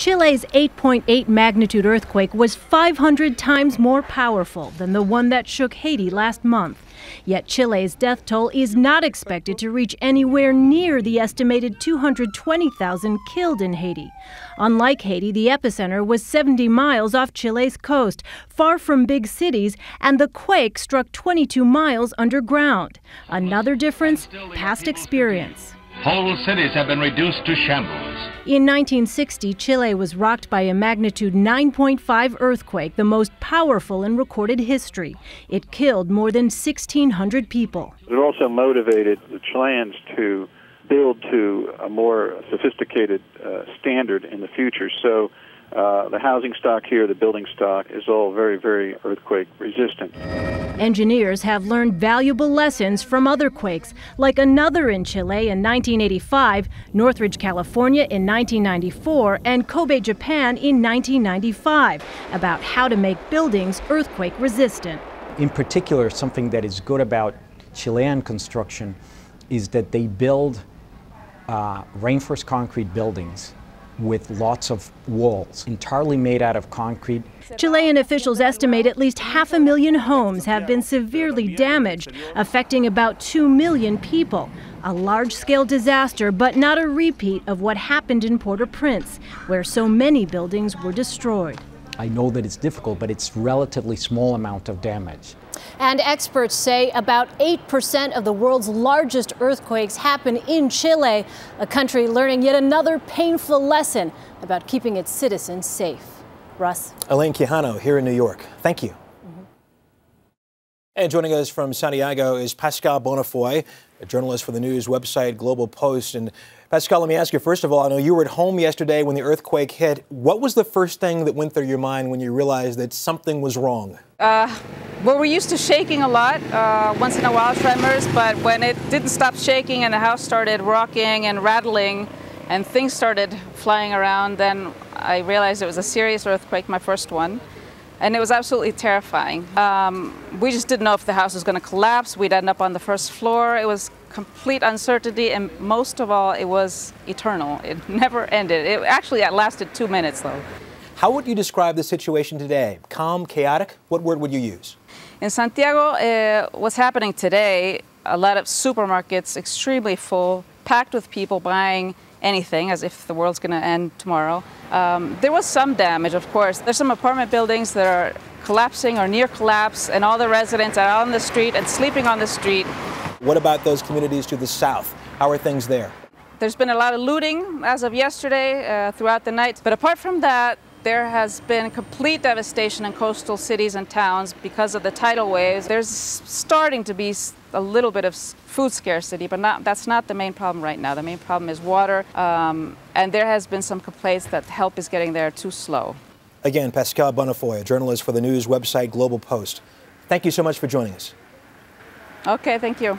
Chile's 8.8 magnitude earthquake was 500 times more powerful than the one that shook Haiti last month. Yet Chile's death toll is not expected to reach anywhere near the estimated 220,000 killed in Haiti. Unlike Haiti, the epicenter was 70 miles off Chile's coast, far from big cities, and the quake struck 22 miles underground. Another difference, past experience. Whole cities have been reduced to shambles. In 1960, Chile was rocked by a magnitude 9.5 earthquake, the most powerful in recorded history. It killed more than 1,600 people. It also motivated the Chileans to build to a more sophisticated standard in the future. So the housing stock here, the building stock, is all very, very earthquake resistant. Engineers have learned valuable lessons from other quakes, like another in Chile in 1985, Northridge, California in 1994, and Kobe, Japan in 1995, about how to make buildings earthquake resistant. In particular, something that is good about Chilean construction is that they build reinforced concrete buildings with lots of walls, entirely made out of concrete. Chilean officials estimate at least 500,000 homes have been severely damaged, affecting about 2 million people. A large-scale disaster, but not a repeat of what happened in Port-au-Prince, where so many buildings were destroyed. I know that it's difficult, but it's relatively small amount of damage. And experts say about 8% of the world's largest earthquakes happen in Chile, a country learning yet another painful lesson about keeping its citizens safe. Russ? Elaine Quijano here in New York. Thank you. And joining us from Santiago is Pascal Bonafoy, a journalist for the news website Global Post. And Pascal, let me ask you, first of all, I know you were at home yesterday when the earthquake hit. What was the first thing that went through your mind when you realized that something was wrong? Well, we're used to shaking a lot, once in a while tremors, but when it didn't stop shaking and the house started rocking and rattling and things started flying around, then I realized it was a serious earthquake, my first one. And it was absolutely terrifying. We just didn't know if the house was going to collapse. We'd end up on the first floor. It was complete uncertainty, and most of all, it was eternal. It never ended. It lasted 2 minutes, though. How would you describe the situation today? Calm, chaotic? What word would you use? In Santiago, what's happening today, a lot of supermarkets extremely full, packed with people buying anything, as if the world's going to end tomorrow. There was some damage, of course. There's some apartment buildings that are collapsing or near collapse, and all the residents are out on the street and sleeping on the street. What about those communities to the south? How are things there? There's been a lot of looting as of yesterday throughout the night. But apart from that, there has been complete devastation in coastal cities and towns because of the tidal waves. There's starting to be a little bit of food scarcity, but that's not the main problem right now. The main problem is water, and there has been some complaints that help is getting there too slow. Again, Pascal Bonafoy, a journalist for the news website Global Post. Thank you so much for joining us. Okay, thank you.